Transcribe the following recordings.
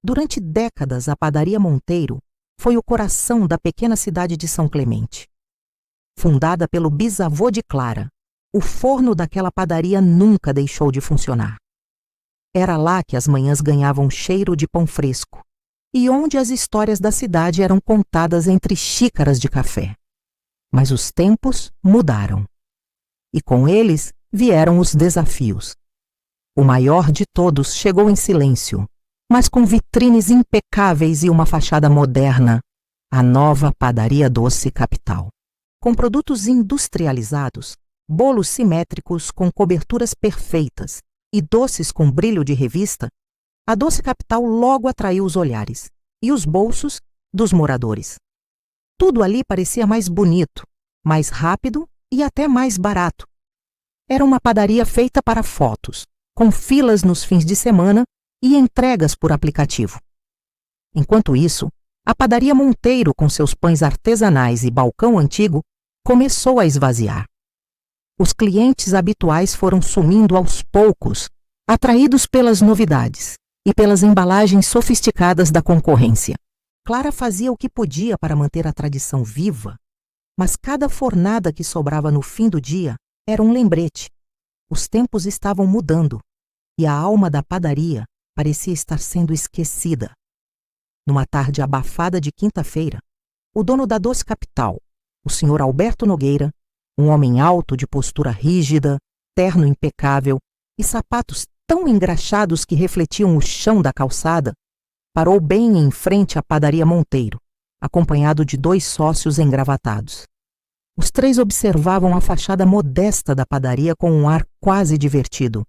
Durante décadas, a padaria Monteiro foi o coração da pequena cidade de São Clemente. Fundada pelo bisavô de Clara, o forno daquela padaria nunca deixou de funcionar. Era lá que as manhãs ganhavam cheiro de pão fresco e onde as histórias da cidade eram contadas entre xícaras de café. Mas os tempos mudaram. E com eles vieram os desafios. O maior de todos chegou em silêncio, mas com vitrines impecáveis e uma fachada moderna, a nova Padaria Doce Capital. Com produtos industrializados, bolos simétricos com coberturas perfeitas e doces com brilho de revista, a Doce Capital logo atraiu os olhares e os bolsos dos moradores. Tudo ali parecia mais bonito, mais rápido e até mais barato. Era uma padaria feita para fotos, com filas nos fins de semana e entregas por aplicativo. Enquanto isso, a padaria Monteiro, com seus pães artesanais e balcão antigo, começou a esvaziar. Os clientes habituais foram sumindo aos poucos, atraídos pelas novidades e pelas embalagens sofisticadas da concorrência. Clara fazia o que podia para manter a tradição viva, mas cada fornada que sobrava no fim do dia era um lembrete. Os tempos estavam mudando e a alma da padaria parecia estar sendo esquecida. Numa tarde abafada de quinta-feira, o dono da Doce Capital, o Sr. Alberto Nogueira, um homem alto de postura rígida, terno impecável e sapatos tão engraxados que refletiam o chão da calçada, parou bem em frente à padaria Monteiro, acompanhado de 2 sócios engravatados. Os 3 observavam a fachada modesta da padaria com um ar quase divertido.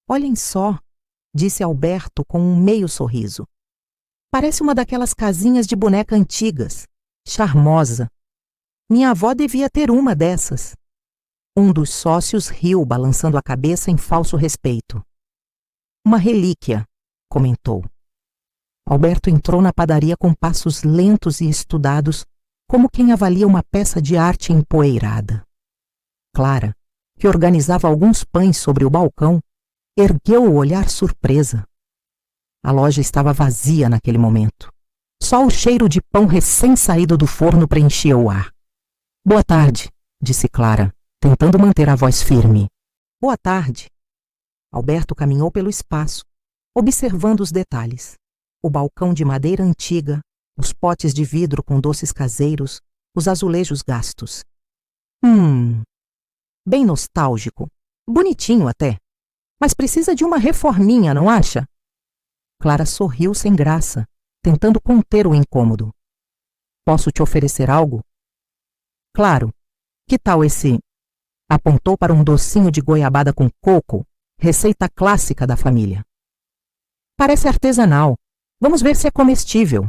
"Olhem só", disse Alberto com um meio sorriso. "Parece uma daquelas casinhas de boneca antigas, charmosa. Minha avó devia ter uma dessas." Um dos sócios riu, balançando a cabeça em falso respeito. "Uma relíquia", comentou. Alberto entrou na padaria com passos lentos e estudados, como quem avalia uma peça de arte empoeirada. Clara, que organizava alguns pães sobre o balcão, ergueu o olhar surpresa. A loja estava vazia naquele momento. Só o cheiro de pão recém-saído do forno preenchia o ar. "Boa tarde", disse Clara, tentando manter a voz firme. "Boa tarde." Alberto caminhou pelo espaço, observando os detalhes. O balcão de madeira antiga, os potes de vidro com doces caseiros, os azulejos gastos. Bem nostálgico. Bonitinho até. Mas precisa de uma reforminha, não acha? Clara sorriu sem graça, tentando conter o incômodo. "Posso te oferecer algo?" "Claro. Que tal esse?" Apontou para um docinho de goiabada com coco, receita clássica da família. "Parece artesanal. Vamos ver se é comestível."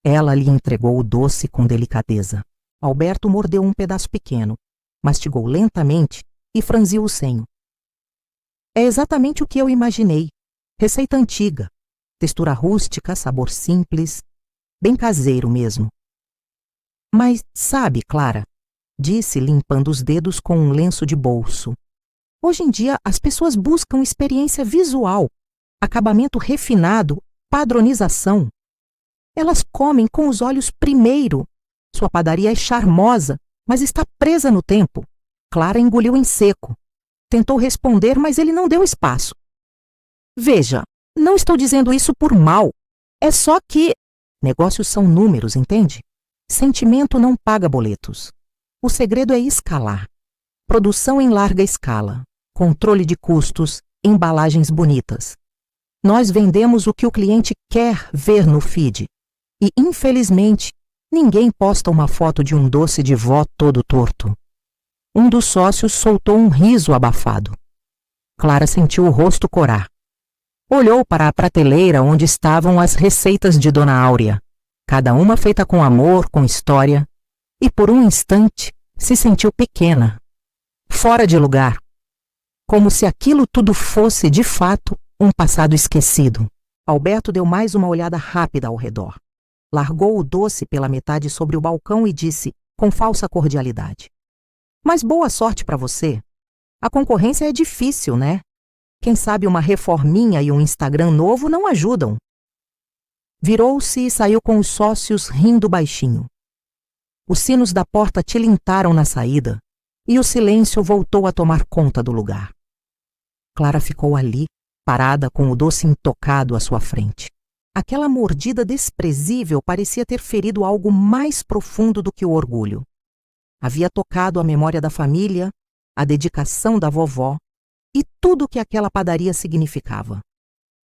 Ela lhe entregou o doce com delicadeza. Alberto mordeu um pedaço pequeno, mastigou lentamente e franziu o senho. "É exatamente o que eu imaginei. Receita antiga, textura rústica, sabor simples, bem caseiro mesmo." "Mas sabe, Clara", disse limpando os dedos com um lenço de bolso, "hoje em dia as pessoas buscam experiência visual, acabamento refinado, padronização. Elas comem com os olhos primeiro. Sua padaria é charmosa, mas está presa no tempo." Clara engoliu em seco. Tentou responder, mas ele não deu espaço. "Veja, não estou dizendo isso por mal. É só que negócios são números, entende? Sentimento não paga boletos. O segredo é escalar. Produção em larga escala, controle de custos, embalagens bonitas. Nós vendemos o que o cliente quer ver no feed. E, infelizmente, ninguém posta uma foto de um doce de vó todo torto." Um dos sócios soltou um riso abafado. Clara sentiu o rosto corar. Olhou para a prateleira onde estavam as receitas de Dona Áurea, cada uma feita com amor, com história, e por um instante se sentiu pequena, fora de lugar, como se aquilo tudo fosse, de fato, um passado esquecido. Alberto deu mais uma olhada rápida ao redor. Largou o doce pela metade sobre o balcão e disse, com falsa cordialidade: "Mas boa sorte para você. A concorrência é difícil, né? Quem sabe uma reforminha e um Instagram novo não ajudam." Virou-se e saiu com os sócios rindo baixinho. Os sinos da porta tilintaram na saída e o silêncio voltou a tomar conta do lugar. Clara ficou ali, parada com o doce intocado à sua frente. Aquela mordida desprezível parecia ter ferido algo mais profundo do que o orgulho. Havia tocado a memória da família, a dedicação da vovó e tudo o que aquela padaria significava.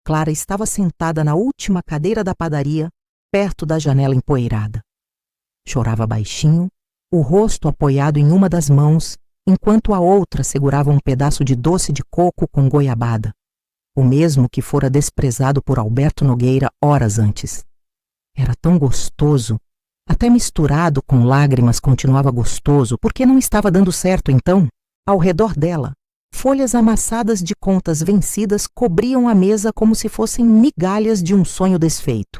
Clara estava sentada na última cadeira da padaria, perto da janela empoeirada. Chorava baixinho, o rosto apoiado em uma das mãos, enquanto a outra segurava um pedaço de doce de coco com goiabada, o mesmo que fora desprezado por Alberto Nogueira horas antes. Era tão gostoso, até misturado com lágrimas continuava gostoso, porque não estava dando certo então. Ao redor dela, folhas amassadas de contas vencidas cobriam a mesa como se fossem migalhas de um sonho desfeito.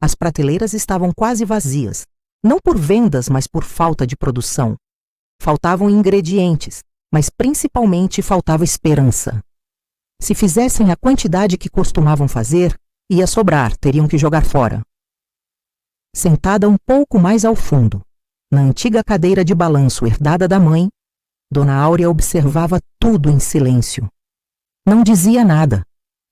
As prateleiras estavam quase vazias, não por vendas, mas por falta de produção. Faltavam ingredientes, mas principalmente faltava esperança. Se fizessem a quantidade que costumavam fazer, ia sobrar, teriam que jogar fora. Sentada um pouco mais ao fundo, na antiga cadeira de balanço herdada da mãe, Dona Áurea observava tudo em silêncio. Não dizia nada,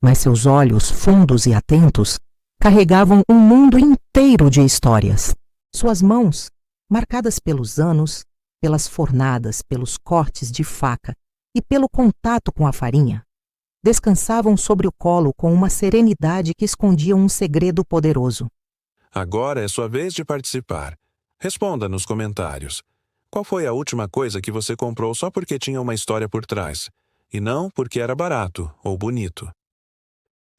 mas seus olhos, fundos e atentos, carregavam um mundo inteiro de histórias. Suas mãos, marcadas pelos anos, pelas fornadas, pelos cortes de faca e pelo contato com a farinha, descansavam sobre o colo com uma serenidade que escondia um segredo poderoso. Agora é sua vez de participar. Responda nos comentários. Qual foi a última coisa que você comprou só porque tinha uma história por trás, e não porque era barato ou bonito?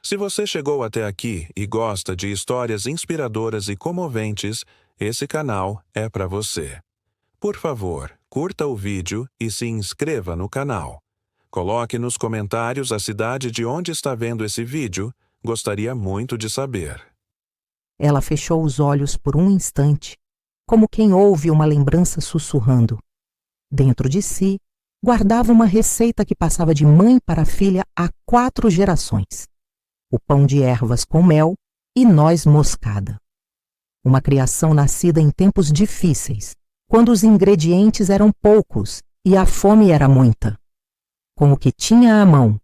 Se você chegou até aqui e gosta de histórias inspiradoras e comoventes, esse canal é para você. Por favor, curta o vídeo e se inscreva no canal. Coloque nos comentários a cidade de onde está vendo esse vídeo. Gostaria muito de saber. Ela fechou os olhos por um instante, como quem ouve uma lembrança sussurrando. Dentro de si, guardava uma receita que passava de mãe para filha há 4 gerações. O pão de ervas com mel e noz moscada. Uma criação nascida em tempos difíceis, quando os ingredientes eram poucos e a fome era muita. Com o que tinha à mão,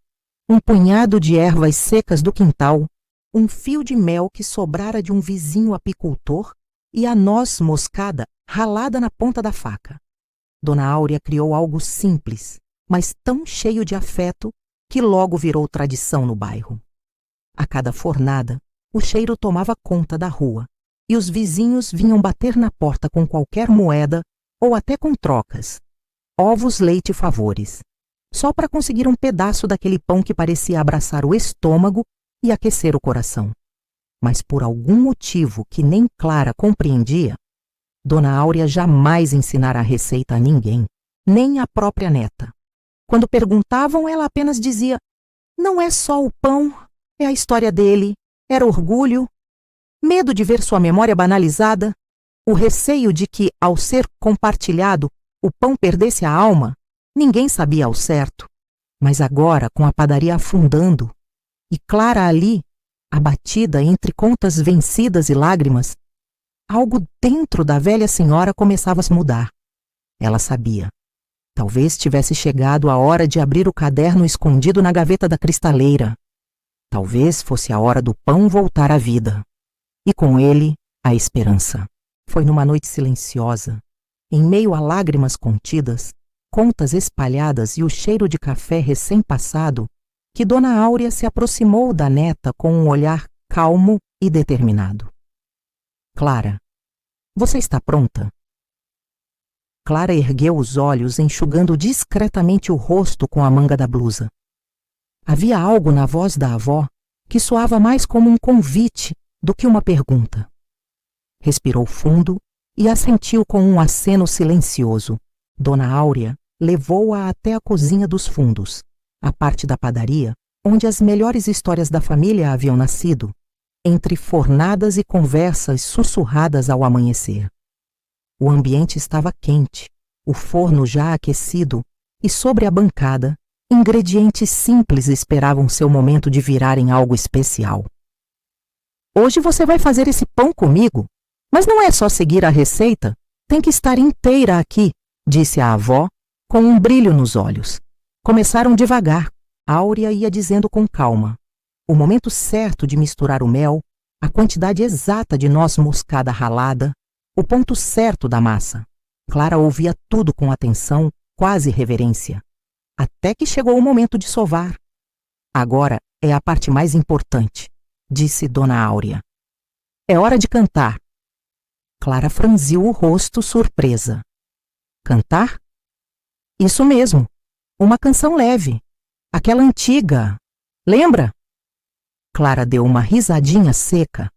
um punhado de ervas secas do quintal, um fio de mel que sobrara de um vizinho apicultor e a noz moscada ralada na ponta da faca. Dona Áurea criou algo simples, mas tão cheio de afeto que logo virou tradição no bairro. A cada fornada, o cheiro tomava conta da rua e os vizinhos vinham bater na porta com qualquer moeda ou até com trocas, ovos, leite e favores, só para conseguir um pedaço daquele pão que parecia abraçar o estômago e aquecer o coração. Mas por algum motivo que nem Clara compreendia, Dona Áurea jamais ensinara a receita a ninguém, nem à própria neta. Quando perguntavam, ela apenas dizia: não é só o pão, é a história dele, era orgulho, medo de ver sua memória banalizada, o receio de que, ao ser compartilhado, o pão perdesse a alma. Ninguém sabia ao certo. Mas agora, com a padaria afundando, e Clara ali, abatida entre contas vencidas e lágrimas, algo dentro da velha senhora começava a se mudar. Ela sabia. Talvez tivesse chegado a hora de abrir o caderno escondido na gaveta da cristaleira. Talvez fosse a hora do pão voltar à vida. E com ele, a esperança. Foi numa noite silenciosa, em meio a lágrimas contidas, contas espalhadas e o cheiro de café recém-passado, que Dona Áurea se aproximou da neta com um olhar calmo e determinado. Clara, você está pronta? Clara ergueu os olhos, enxugando discretamente o rosto com a manga da blusa. Havia algo na voz da avó que soava mais como um convite do que uma pergunta. Respirou fundo e assentiu com um aceno silencioso. Dona Áurea levou-a até a cozinha dos fundos, a parte da padaria onde as melhores histórias da família haviam nascido, entre fornadas e conversas sussurradas ao amanhecer. O ambiente estava quente, o forno já aquecido, e sobre a bancada, ingredientes simples esperavam seu momento de virarem algo especial. Hoje você vai fazer esse pão comigo, mas não é só seguir a receita, tem que estar inteira aqui, disse a avó, com um brilho nos olhos. Começaram devagar. Áurea ia dizendo com calma. O momento certo de misturar o mel, a quantidade exata de noz moscada ralada, o ponto certo da massa. Clara ouvia tudo com atenção, quase reverência. Até que chegou o momento de sovar. Agora é a parte mais importante, disse Dona Áurea. É hora de cantar. Clara franziu o rosto, surpresa. Cantar? Isso mesmo, uma canção leve, aquela antiga. Lembra? Clara deu uma risadinha seca.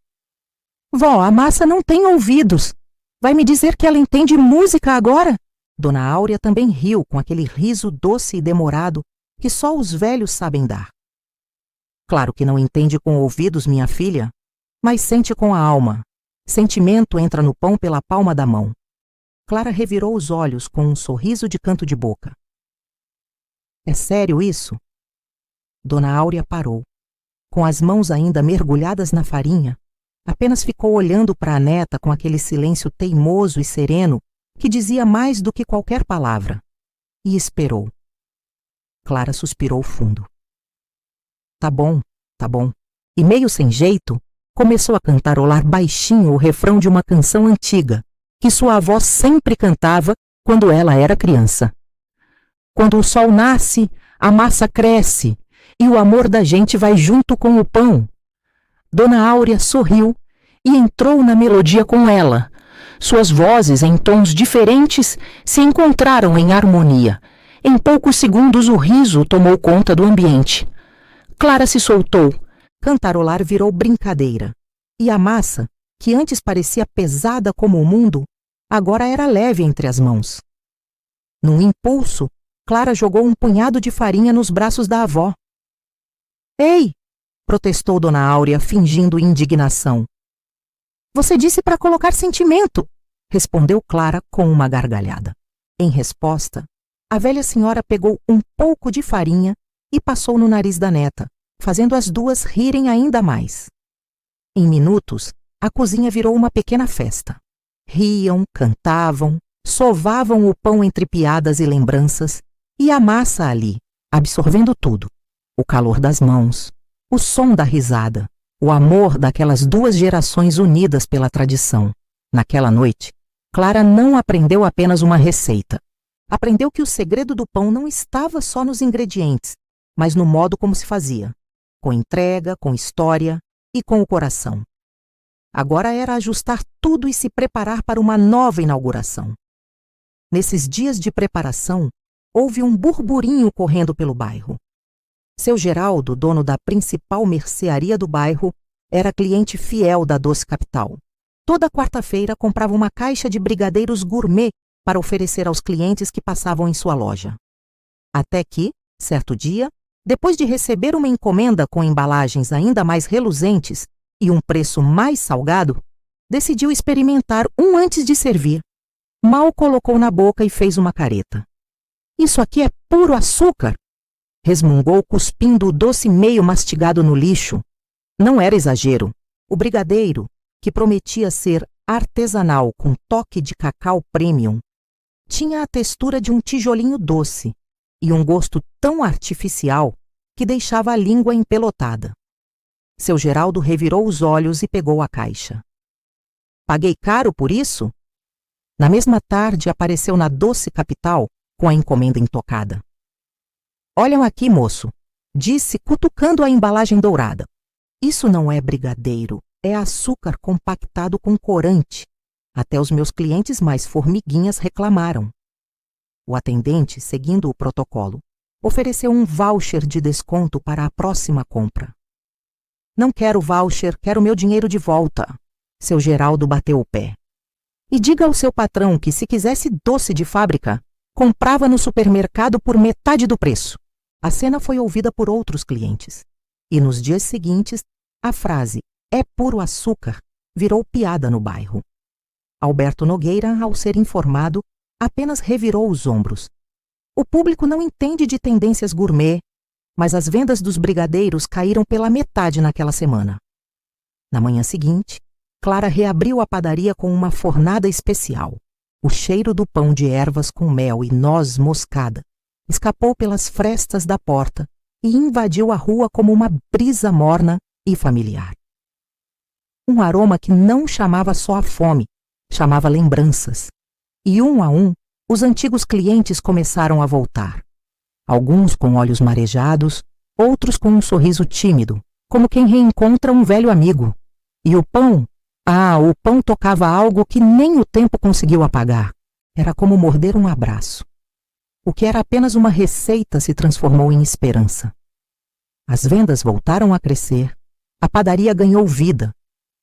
Vó, a massa não tem ouvidos. Vai me dizer que ela entende música agora? Dona Áurea também riu com aquele riso doce e demorado que só os velhos sabem dar. Claro que não entende com ouvidos, minha filha, mas sente com a alma. Sentimento entra no pão pela palma da mão. Clara revirou os olhos com um sorriso de canto de boca. É sério isso? Dona Áurea parou. Com as mãos ainda mergulhadas na farinha, apenas ficou olhando para a neta com aquele silêncio teimoso e sereno que dizia mais do que qualquer palavra. E esperou. Clara suspirou fundo. Tá bom, tá bom. E meio sem jeito, começou a cantarolar baixinho o refrão de uma canção antiga, que sua avó sempre cantava quando ela era criança. Quando o sol nasce, a massa cresce, e o amor da gente vai junto com o pão. Dona Áurea sorriu e entrou na melodia com ela. Suas vozes, em tons diferentes, se encontraram em harmonia. Em poucos segundos o riso tomou conta do ambiente. Clara se soltou. Cantarolar virou brincadeira. E a massa, que antes parecia pesada como o mundo, agora era leve entre as mãos. Num impulso, Clara jogou um punhado de farinha nos braços da avó. Ei! Protestou Dona Áurea, fingindo indignação. Você disse para colocar sentimento, respondeu Clara com uma gargalhada. Em resposta, a velha senhora pegou um pouco de farinha e passou no nariz da neta, fazendo as duas rirem ainda mais. Em minutos, a cozinha virou uma pequena festa. Riam, cantavam, sovavam o pão entre piadas e lembranças, e a massa ali, absorvendo tudo. O calor das mãos, o som da risada, o amor daquelas duas gerações unidas pela tradição. Naquela noite, Clara não aprendeu apenas uma receita. Aprendeu que o segredo do pão não estava só nos ingredientes, mas no modo como se fazia, com entrega, com história e com o coração. Agora era ajustar tudo e se preparar para uma nova inauguração. Nesses dias de preparação, houve um burburinho correndo pelo bairro. Seu Geraldo, dono da principal mercearia do bairro, era cliente fiel da Doce Capital. Toda quarta-feira comprava uma caixa de brigadeiros gourmet para oferecer aos clientes que passavam em sua loja. Até que, certo dia, depois de receber uma encomenda com embalagens ainda mais reluzentes e um preço mais salgado, decidiu experimentar um antes de servir. Mal colocou na boca e fez uma careta. Isso aqui é puro açúcar! Resmungou, cuspindo o doce meio mastigado no lixo. Não era exagero. O brigadeiro, que prometia ser artesanal com toque de cacau premium, tinha a textura de um tijolinho doce e um gosto tão artificial que deixava a língua empelotada. Seu Geraldo revirou os olhos e pegou a caixa. Paguei caro por isso? Na mesma tarde apareceu na Doce Capital com a encomenda intocada. Olham aqui, moço, disse, cutucando a embalagem dourada. Isso não é brigadeiro, é açúcar compactado com corante. Até os meus clientes mais formiguinhas reclamaram. O atendente, seguindo o protocolo, ofereceu um voucher de desconto para a próxima compra. Não quero voucher, quero meu dinheiro de volta. Seu Geraldo bateu o pé. E diga ao seu patrão que, se quisesse doce de fábrica, comprava no supermercado por metade do preço. A cena foi ouvida por outros clientes. E nos dias seguintes, a frase "é puro açúcar" virou piada no bairro. Alberto Nogueira, ao ser informado, apenas revirou os ombros. O público não entende de tendências gourmet, mas as vendas dos brigadeiros caíram pela metade naquela semana. Na manhã seguinte, Clara reabriu a padaria com uma fornada especial. O cheiro do pão de ervas com mel e noz moscada escapou pelas frestas da porta e invadiu a rua como uma brisa morna e familiar. Um aroma que não chamava só a fome, chamava lembranças. E um a um, os antigos clientes começaram a voltar. Alguns com olhos marejados, outros com um sorriso tímido, como quem reencontra um velho amigo. E o pão? O pão tocava algo que nem o tempo conseguiu apagar. Era como morder um abraço. O que era apenas uma receita se transformou em esperança. As vendas voltaram a crescer, a padaria ganhou vida,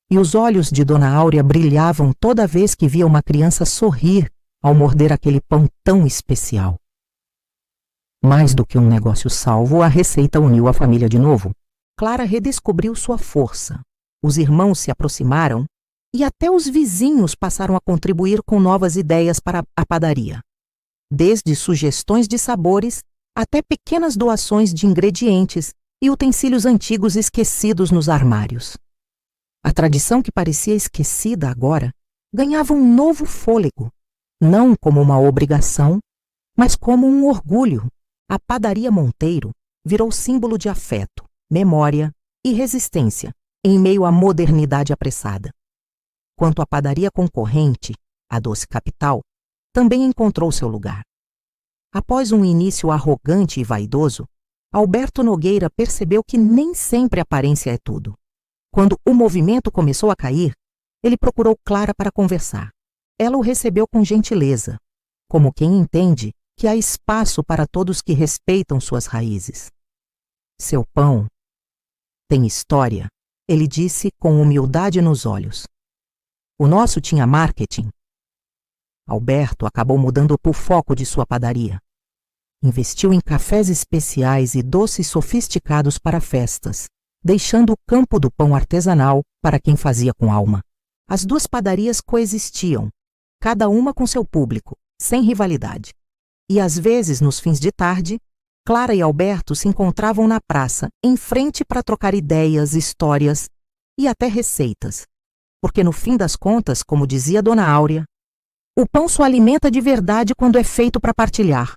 e os olhos de Dona Áurea brilhavam toda vez que via uma criança sorrir ao morder aquele pão tão especial. Mais do que um negócio salvo, a receita uniu a família de novo. Clara redescobriu sua força. Os irmãos se aproximaram e até os vizinhos passaram a contribuir com novas ideias para a padaria. Desde sugestões de sabores até pequenas doações de ingredientes e utensílios antigos esquecidos nos armários. A tradição que parecia esquecida agora ganhava um novo fôlego, não como uma obrigação, mas como um orgulho. A padaria Monteiro virou símbolo de afeto, memória e resistência em meio à modernidade apressada. Quanto à padaria concorrente, a Doce Capital, também encontrou seu lugar. Após um início arrogante e vaidoso, Alberto Nogueira percebeu que nem sempre aparência é tudo. Quando o movimento começou a cair, ele procurou Clara para conversar. Ela o recebeu com gentileza, como quem entende que há espaço para todos que respeitam suas raízes. Seu pão tem história, ele disse com humildade nos olhos. O nosso tinha marketing. Alberto acabou mudando o foco de sua padaria. Investiu em cafés especiais e doces sofisticados para festas, deixando o campo do pão artesanal para quem fazia com alma. As duas padarias coexistiam, cada uma com seu público, sem rivalidade. E às vezes, nos fins de tarde, Clara e Alberto se encontravam na praça, em frente para trocar ideias, histórias e até receitas. Porque no fim das contas, como dizia Dona Áurea, o pão só alimenta de verdade quando é feito para partilhar.